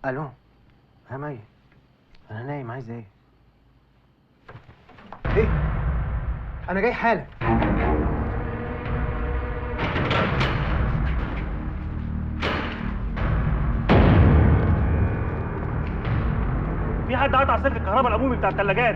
الو يا مي، انا نايم. عايز ايه؟ ايه؟ انا جاي حالا. في حد قطع سلك الكهرباء العمومي بتاع الثلاجات.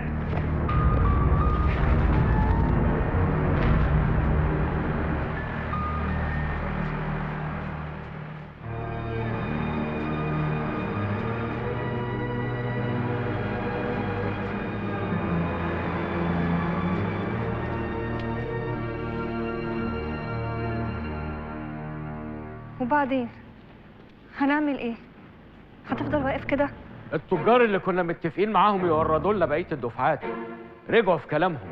وبعدين هنعمل ايه؟ هتفضل واقف كده؟ التجار اللي كنا متفقين معاهم يوردوا لنا بقيه الدفعات رجعوا في كلامهم.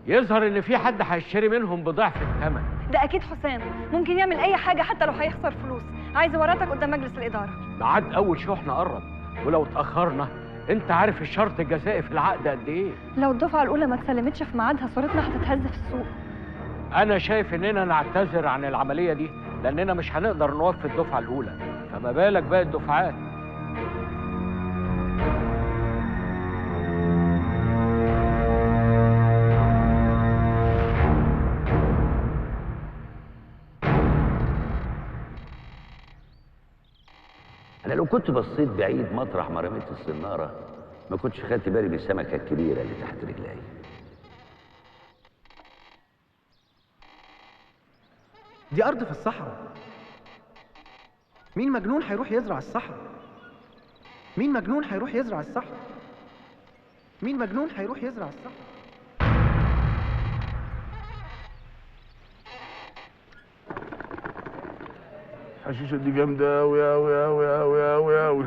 يظهر ان في حد هيشتري منهم بضعف الثمن. ده اكيد حسام، ممكن يعمل اي حاجه حتى لو هيخسر فلوس. عايز وراتك قدام مجلس الاداره. ميعاد اول شحنه قرب، ولو اتاخرنا انت عارف الشرط الجزائي في العقد قد ايه. لو الدفعه الاولى ما اتسلمتش في ميعادها صورتنا هتتهز في السوق. انا شايف اننا نعتذر عن العمليه دي لاننا مش هنقدر نوفي الدفعه الاولى، فما بالك باقي الدفعات. أنا لو كنت بصيت بعيد مطرح ما رميت السنارة ما كنتش خدت بالي بالسمكة الكبيرة اللي تحت رجلي. دي أرض في الصحراء. مين مجنون هيروح يزرع الصحراء؟ مين مجنون هيروح يزرع الصحراء؟ مين مجنون هيروح يزرع الصحراء؟ الحشيشه دي جامده أوي أوي أوي أوي أوي أوي.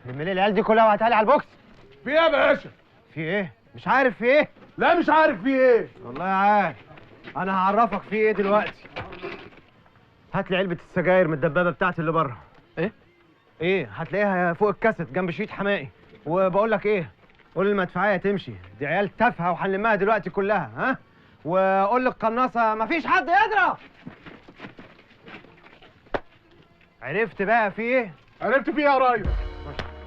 لملي العيال دي كلها وهاتها لي على البوكس. في ايه يا باشا؟ في ايه؟ مش عارف في ايه؟ لا مش عارف في ايه. والله عارف. انا هعرفك في ايه دلوقتي. هات لي علبه السجاير من الدبابه بتاعتي اللي بره. ايه؟ هتلاقيها فوق الكاسيت جنب شريط حمائي. وبقول لك ايه؟ قول للمدفعيه تمشي، دي عيال تافهه وهنلمها دلوقتي كلها. ها؟ وقول للقناصه مفيش حد يضرب. عرفت بقى في ايه؟ عرفت في ايه يا ريس؟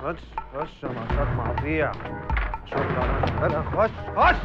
خش انا عشان مقاطيع. شكرا. خش.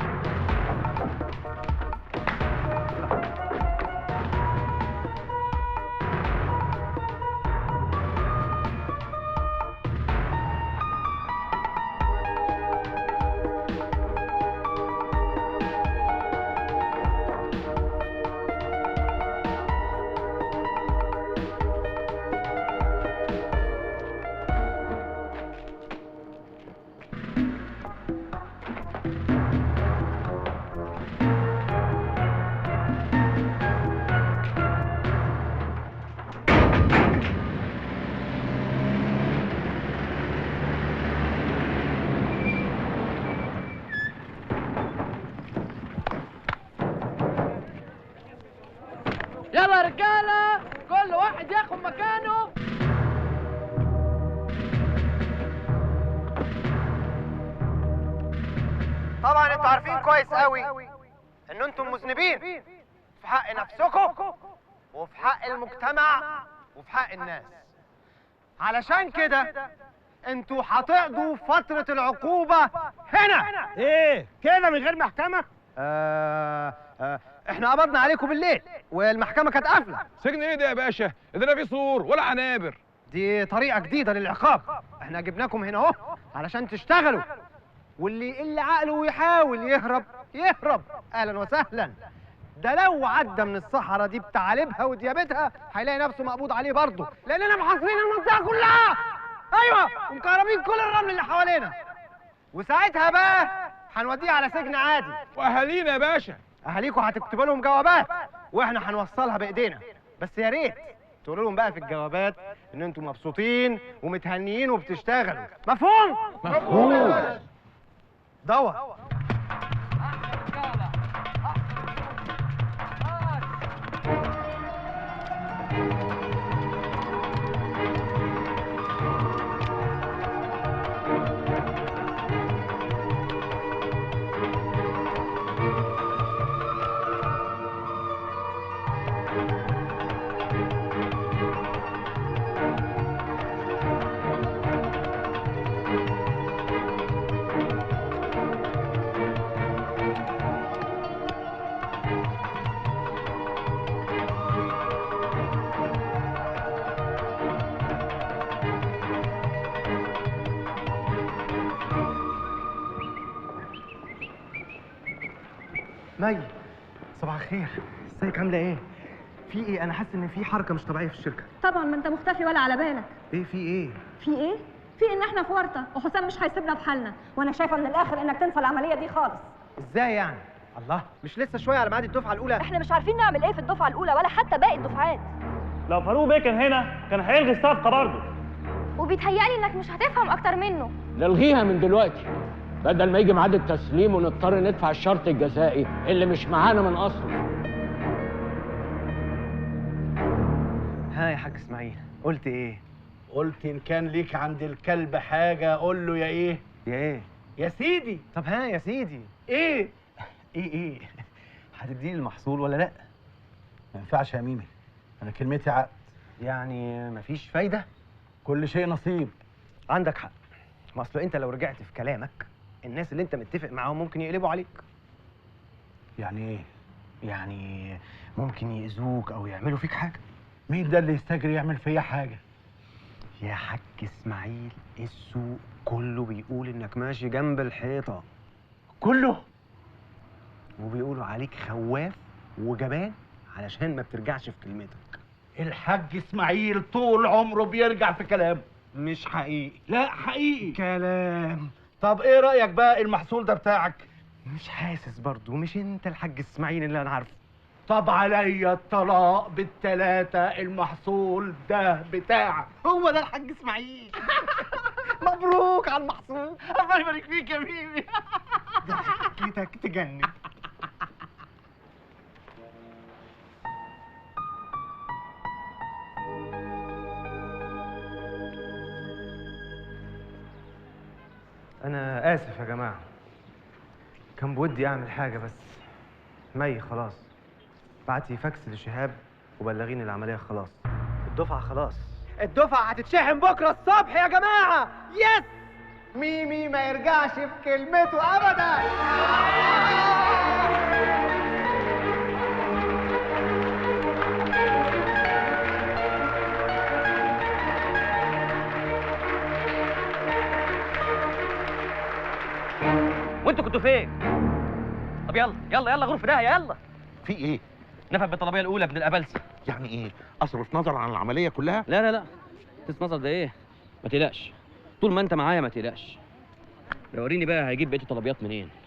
يلا يا رجاله، كل واحد ياخد مكانه. طبعا انتوا عارفين كويس قوي ان انتم مذنبين في حق نفسكم وفي حق المجتمع وفي حق الناس. علشان كده انتوا هتقضوا فترة العقوبة هنا. ايه كده من غير محكمه؟ احنا قبضنا عليكم بالليل والمحكمة كانت قافلة. سجن ايه ده يا باشا؟ ده فيه سور ولا عنابر. دي طريقة جديدة للعقاب. احنا جبناكم هنا اهو علشان تشتغلوا، واللي عقله يحاول يهرب اهلا وسهلا. ده لو عدى من الصحراء دي بتعالبها وديابتها هيلاقي نفسه مقبوض عليه برضه، لاننا محاصرين المنطقة كلها. ايوه، ومكهربين كل الرمل اللي حوالينا. وساعتها بقى هنوديه على سجن عادي. واهالينا يا باشا؟ اهاليكم هتكتبوا لهم جوابات واحنا هنوصلها بايدينا. بس يا ريت تقولوا لهم بقى في الجوابات ان انتم مبسوطين ومتهنيين وبتشتغلوا. مفهوم؟ مفهوم. دور. مي، صباح الخير. ازيك؟ عامله ايه؟ في ايه؟ انا حاسس ان في حركه مش طبيعيه في الشركه. طبعا، ما انت مختفي ولا على بالك. ايه في ايه؟ في ايه؟ في ان احنا في ورطه وحسام مش هيسيبنا في حالنا، وانا شايفه من الاخر انك تنسى العمليه دي خالص. ازاي يعني؟ الله، مش لسه شويه على ميعاد الدفعه الاولى؟ احنا مش عارفين نعمل ايه في الدفعه الاولى ولا حتى باقي الدفعات. لو فاروق بيه كان هنا كان هيلغي الصفقه برضه. وبيتهيألي انك مش هتفهم اكتر منه. نلغيها من دلوقتي بدل ما يجي ميعاد التسليم ونضطر ندفع الشرط الجزائي اللي مش معانا من اصله. ها يا حاج اسماعيل، قلت ايه؟ قلت ان كان ليك عند الكلب حاجه قول له يا ايه؟ يا ايه؟ يا سيدي. طب ها يا سيدي، ايه؟ ايه هتديني المحصول ولا لا؟ ما ينفعش يا ميمي، انا كلمتي عقد. يعني مفيش فايده؟ كل شيء نصيب. عندك حق، ما اصل انت لو رجعت في كلامك الناس اللي انت متفق معاهم ممكن يقلبوا عليك. يعني ايه؟ يعني ممكن يأذوك او يعملوا فيك حاجه. مين ده اللي يستجري يعمل فيا حاجه؟ يا حاج اسماعيل، السوق كله بيقول انك ماشي جنب الحيطه، كله؟ وبيقولوا عليك خواف وجبان علشان ما بترجعش في كلمتك. الحاج اسماعيل طول عمره بيرجع في كلامه. مش حقيقي. لا حقيقي. كلام. طب ايه رايك بقى المحصول ده بتاعك؟ مش حاسس برضه، مش انت الحاج اسماعيل اللي انا عارفه. طب عليا الطلاق بالتلاتة، المحصول ده بتاعك. هو ده الحاج اسماعيل. مبروك على المحصول. الله يبارك فيك يا ميمي. ضحكتك تجنن. أنا آسف يا جماعة، كان بودي أعمل حاجة بس مي خلاص بعتي فاكس لشهاب وبلغيني العملية خلاص. الدفعة خلاص، الدفعة هتتشحن بكرة الصبح يا جماعة. يس، ميمي ما يرجعش في كلمته أبدا. وانتوا كنتوا فين؟ طب يلا يلا يلا غرفة داهية يلا. في ايه؟ نفذ بالطلبية الأولى ابن الأبلسة. يعني ايه؟ اصرف نظر عن العمليه كلها؟ لا لا لا، تس نظر ده ايه؟ ما تقلقش، طول ما انت معايا ما تقلقش. وريني بقى هيجيب بقية الطلبيات منين.